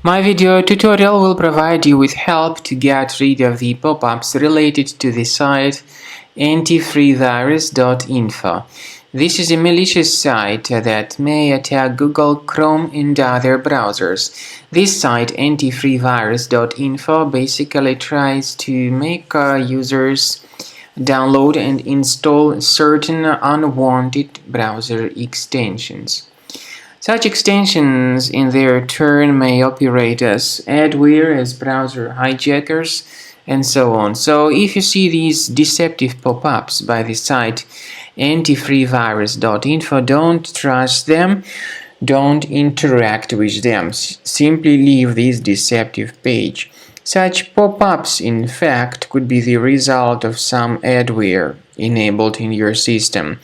My video tutorial will provide you with help to get rid of the pop-ups related to the site Antifreevirus.info. This is a malicious site that may attack Google Chrome and other browsers. This site Antifreevirus.info basically tries to make users download and install certain unwanted browser extensions. Such extensions, in their turn, may operate as adware, as browser hijackers, and so on. So if you see these deceptive pop-ups by the site antifreevirus.info, don't trust them, don't interact with them, simply leave this deceptive page. Such pop-ups, in fact, could be the result of some adware enabled in your system.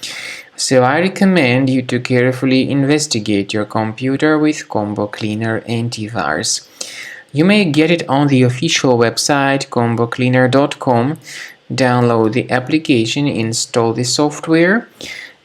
So I recommend you to carefully investigate your computer with Combo Cleaner Antivirus. You may get it on the official website combocleaner.com. Download the application, install the software,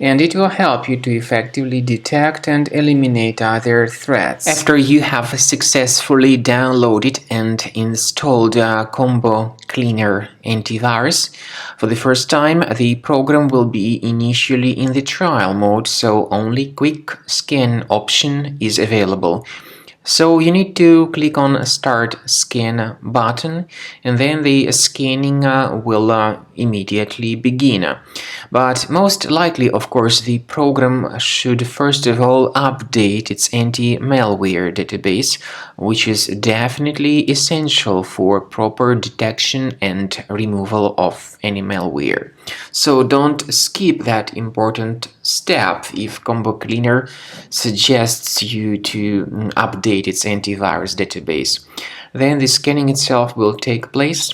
and it will help you to effectively detect and eliminate other threats. After you have successfully downloaded and installed Combo Cleaner Antivirus, for the first time, the program will be initially in the trial mode, so only Quick Scan option is available. So you need to click on Start Scan button, and then the scanning will immediately begin. But most likely, of course, the program should first of all update its anti-malware database, which is definitely essential for proper detection and removal of any malware. So don't skip that important step if Combo Cleaner suggests you to update its antivirus database. Then the scanning itself will take place.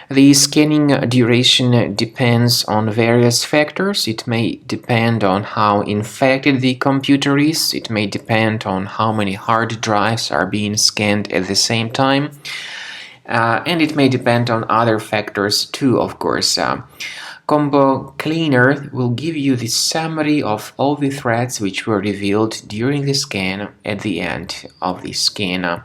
The scanning duration depends on various factors. It may depend on how infected the computer is. It may depend on how many hard drives are being scanned at the same time. And it may depend on other factors too, of course. Combo Cleaner will give you the summary of all the threats which were revealed during the scan at the end of the scan.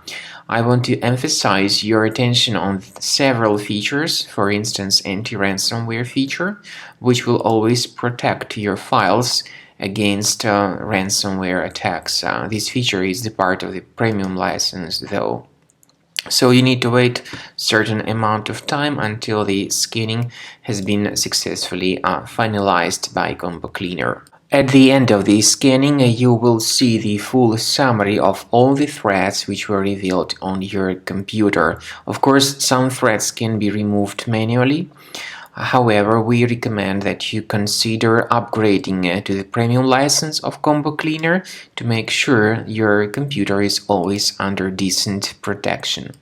I want to emphasize your attention on several features, for instance, anti-ransomware feature, which will always protect your files against ransomware attacks. This feature is the part of the premium license, though. So you need to wait a certain amount of time until the scanning has been successfully finalized by Combo Cleaner. At the end of the scanning, you will see the full summary of all the threats which were revealed on your computer. Of course, some threats can be removed manually. However, we recommend that you consider upgrading to the premium license of Combo Cleaner to make sure your computer is always under decent protection.